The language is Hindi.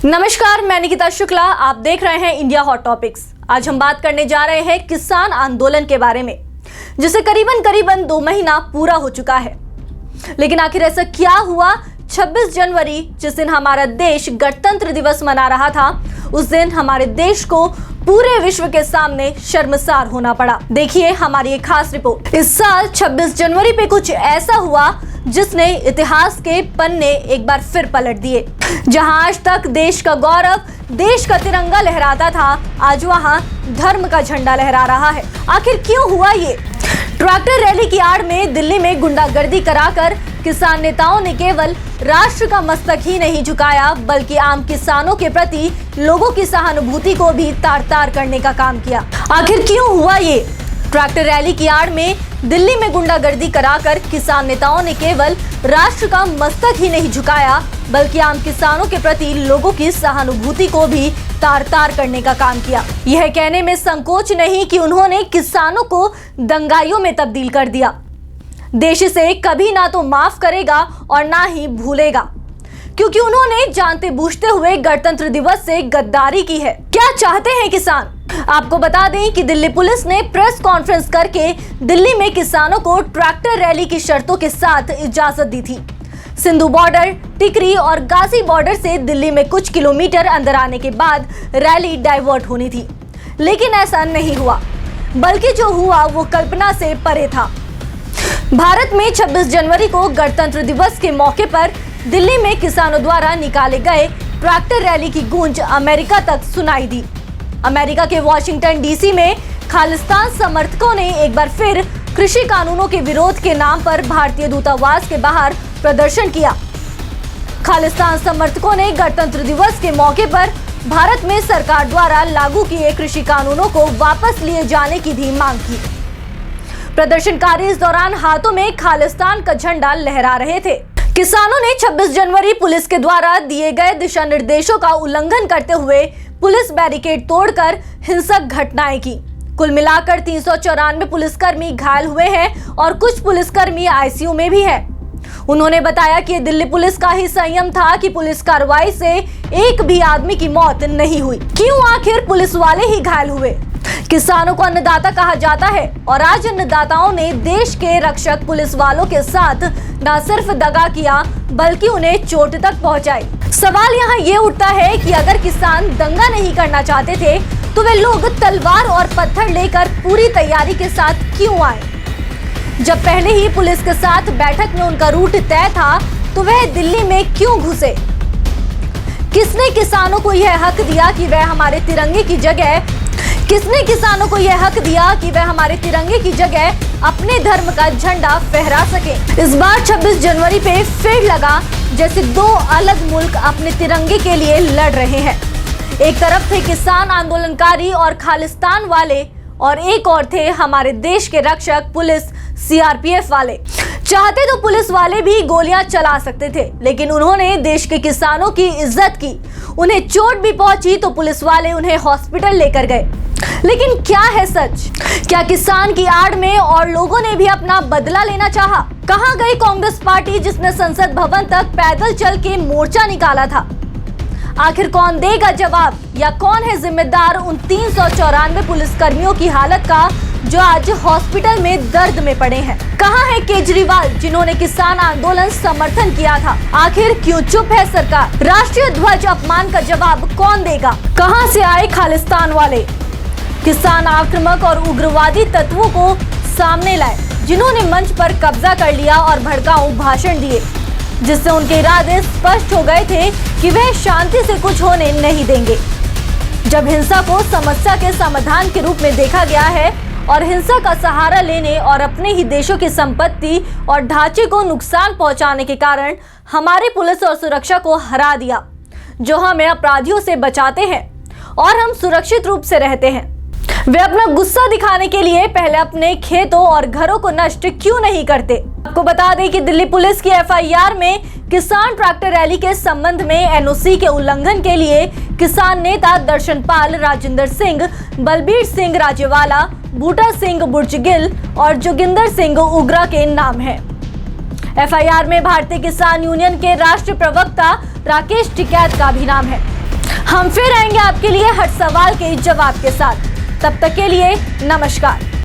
नमस्कार, मैं निकिता शुक्ला। आप देख रहे हैं इंडिया हॉट टॉपिक्स। आज हम बात करने जा रहे हैं किसान आंदोलन के बारे में, जिसे करीबन 2 महीना पूरा हो चुका है। लेकिन आखिर ऐसा क्या हुआ 26 जनवरी, जिस दिन हमारा देश गणतंत्र दिवस मना रहा था, उस दिन हमारे देश को पूरे विश्व के सामने शर्मसार होना पड़ा। देखिए हमारी एक खास रिपोर्ट। इस साल 26 जनवरी पे कुछ ऐसा हुआ जिसने इतिहास के पन्ने एक बार फिर पलट दिए। जहां आज तक देश का गौरव, देश का तिरंगा लहराता था, आज वहां धर्म का झंडा लहरा रहा है। आखिर क्यों हुआ ये? ट्रैक्टर रैली की आड़ में दिल्ली में गुंडागर्दी कराकर किसान नेताओं ने केवल राष्ट्र का मस्तक ही नहीं झुकाया, बल्कि आम किसानों के प्रति लोगों की सहानुभूति को भी तार-तार करने का काम किया। आखिर क्यों हुआ ये? ट्रैक्टर रैली की आड़ में दिल्ली में गुंडागर्दी कराकर किसान नेताओं ने केवल राष्ट्र का मस्तक ही नहीं झुकाया, बल्कि आम किसानों के प्रति लोगों की सहानुभूति को भी तार-तार करने का काम किया। यह कहने में संकोच नहीं कि उन्होंने किसानों को दंगाइयों में तब्दील कर दिया। देश इसे कभी ना तो माफ करेगा और ना ही भूलेगा, क्योंकि उन्होंने जानते बूझते हुए गणतंत्र दिवस से गद्दारी की है। क्या चाहते हैं किसान? आपको बता दें कि दिल्ली पुलिस ने प्रेस कॉन्फ्रेंस करके दिल्ली में किसानों को ट्रैक्टर रैली की शर्तों के साथ इजाजत दी थी। सिंधु बॉर्डर, टिकरी और गाजी बॉर्डर से दिल्ली में कुछ किलोमीटर अंदर आने के बाद रैली डाइवर्ट होनी थी, लेकिन ऐसा नहीं हुआ, बल्कि जो हुआ वो कल्पना से परे था। भारत में 26 जनवरी को गणतंत्र दिवस के मौके पर दिल्ली में किसानों द्वारा निकाले गए ट्रैक्टर रैली की गूंज अमेरिका तक सुनाई दी। अमेरिका के वॉशिंगटन डीसी में खालिस्तान समर्थकों ने एक बार फिर कृषि कानूनों के विरोध के नाम पर भारतीय दूतावास के बाहर प्रदर्शन किया। खालिस्तान समर्थकों ने गणतंत्र दिवस के मौके पर भारत में सरकार द्वारा लागू किए कृषि कानूनों को वापस लिए जाने की भी मांग की। प्रदर्शनकारी इस दौरान हाथों में खालिस्तान का झंडा लहरा रहे थे। किसानों ने 26 जनवरी पुलिस के द्वारा दिए गए दिशा निर्देशों का उल्लंघन करते हुए पुलिस बैरिकेड तोड़कर हिंसक घटनाएं की। कुल मिलाकर 394 पुलिसकर्मी घायल हुए हैं और कुछ पुलिसकर्मी आईसीयू में भी हैं। उन्होंने बताया कि दिल्ली पुलिस का ही संयम था कि पुलिस कार्रवाई से एक भी आदमी की मौत नहीं हुई। क्यों आखिर पुलिस वाले ही घायल हुए? किसानों को अन्नदाता कहा जाता है और आज अन्नदाताओं ने देश के रक्षक पुलिस वालों के साथ न सिर्फ दगा किया, बल्कि उन्हें चोट तक पहुंचाई। सवाल यहाँ ये उठता है कि अगर किसान दंगा नहीं करना चाहते थे तो वे लोग तलवार और पत्थर लेकर पूरी तैयारी के साथ क्यों आए? जब पहले ही पुलिस के साथ बैठक में उनका रूट तय था तो वह दिल्ली में क्यों घुसे? किसने किसानों को यह हक दिया कि वह हमारे तिरंगे की जगह अपने धर्म का झंडा फहरा सके? इस बार 26 जनवरी पे फिर लगा जैसे 2 अलग मुल्क अपने तिरंगे के लिए लड़ रहे हैं। एक तरफ थे किसान आंदोलनकारी और खालिस्तान वाले, और एक और थे हमारे देश के रक्षक पुलिस सीआरपीएफ वाले। चाहते तो पुलिस वाले भी गोलियां चला सकते थे, लेकिन उन्होंने देश के किसानों की इज्जत की। उन्हें चोट भी पहुंची तो पुलिस वाले उन्हें हॉस्पिटल लेकर गए। लेकिन क्या है सच? क्या किसान की आड़ में और लोगों ने भी अपना बदला लेना चाहा? कहां गई कांग्रेस पार्टी जिसने संसद भवन तक पैदल चल के मोर्चा निकाला था? आखिर कौन देगा जवाब, या कौन है जिम्मेदार उन 394 पुलिसकर्मियों की हालत का जो आज हॉस्पिटल में दर्द में पड़े हैं? कहां है केजरीवाल जिन्होंने किसान आंदोलन समर्थन किया था? आखिर क्यों चुप है सरकार? राष्ट्रीय ध्वज अपमान का जवाब कौन देगा? कहां से आए खालिस्तान वाले? किसान आक्रामक और उग्रवादी तत्वों को सामने लाए, जिन्होंने मंच पर कब्जा कर लिया और भड़काऊ भाषण दिए, जिससे उनके इरादे स्पष्ट हो गए थे कि वह शांति से कुछ होने नहीं देंगे। जब हिंसा को समस्या के समाधान के रूप में देखा गया है और हिंसा का सहारा लेने और अपने ही देशों की संपत्ति और ढांचे को नुकसान पहुंचाने के कारण हमारे पुलिस और सुरक्षा को हरा दिया, जो हमें अपराधियों से बचाते हैं और हम सुरक्षित रूप से रहते हैं। वे अपना गुस्सा दिखाने के लिए पहले अपने खेतों और घरों को नष्ट क्यों नहीं करते? आपको बता दें कि दिल्ली पुलिस की एफआईआर में किसान ट्रैक्टर रैली के संबंध में एनओसी के उल्लंघन के लिए किसान नेता दर्शनपाल, राजेंद्र सिंह, बलबीर सिंह राजेवाला, बूटा सिंह बुर्जगिल और जोगिंदर सिंह उग्रा के नाम है। एफआईआर में भारतीय किसान यूनियन के राष्ट्रीय प्रवक्ता राकेश टिकैत का भी नाम है। हम फिर आएंगे आपके लिए हर सवाल के जवाब के साथ। तब तक के लिए नमस्कार।